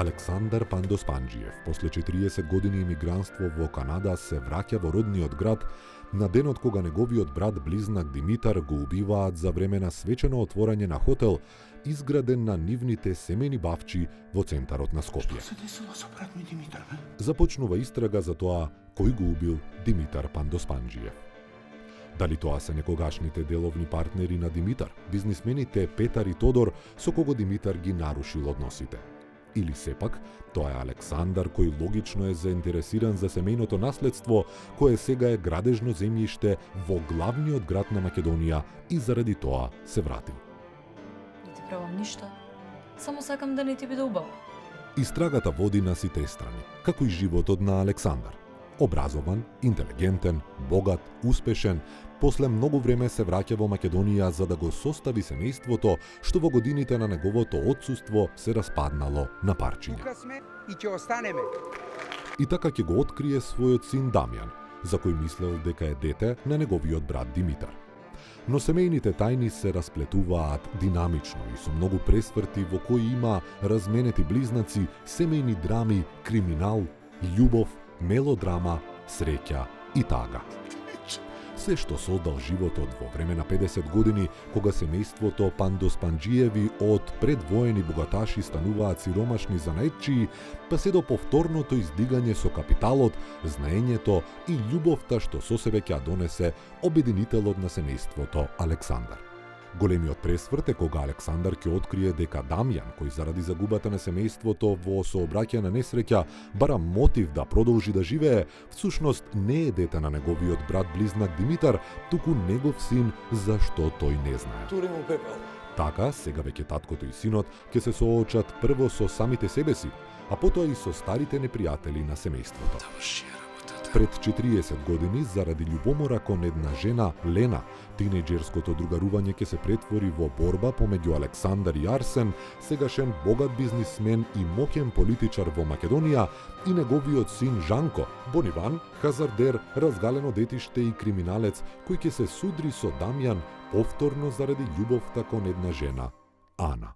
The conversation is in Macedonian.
Aleksandar Pandospanđijev, после 40 години имигрантство во Канада, се враќа во родниот град на денот кога неговиот брат-близнак Димитар го убиваат за време на свечено отворање на хотел, изграден на нивните семејни бавчи во центарот на Скопје. Што се десило со брат ми Димитар, бе? Започнува истрага за тоа кој го убил Димитар Пандосpanđиев. Дали тоа се некогашните деловни партнери на Димитар, бизнисмените Петар и Тодор, со кого Димитар ги нарушил односите? Или сепак, тоа е Александар кој логично е заинтересиран за семејното наследство, кое сега е градежно земјиште во главниот град на Македонија и заради тоа се вратил. Не ти правам ништо, само сакам да не ти биде убаво. Истрагата води на сите страни, како и животот на Александар. Образован, интелигентен, богат, успешен, после многу време се враќа во Македонија за да го состави семејството што во годините на неговото отсуство се распаднало на парчиња. Тука сме и ќе останеме. И така ќе го открие својот син Дамјан, за кој мислел дека е дете на неговиот брат Димитар. Но семејните тајни се расплетуваат динамично и со многу пресврти во кои има разменети близнаци, семејни драми, криминал, љубов, мелодрама, среќа и тага. Се што создал животот во време на 50 години, кога семејството Пандосpanđиеви од предвоени богаташи стануваат сиромашни занаетчии, па се до повторното издигање со капиталот, знаењето и љубовта што со себе ќе донесе обединителот на семејството Александар. Големиот пресврт е кога Александар ќе открие дека Дамјан, кој заради загубата на семејството во сообраќајна несреќа бара мотив да продолжи да живее, всушност не е дете на неговиот брат-близнак Димитар, туку негов син, за што тој не знае. Тури му пепел. Така, сега веќе таткото и синот ќе се соочат прво со самите себе си, а потоа и со старите непријатели на семејството. Пред 40 години, заради љубомора кон една жена, Лена, тинејџерското другарување ќе се претвори во борба помеѓу Александар и Арсен, сегашен богат бизнисмен и моќен политичар во Македонија, и неговиот син Жанко, Бониван, хазардер, разгалено детиште и криминалец, кој ќе се судри со Дамјан повторно заради љубовта кон една жена, Ана.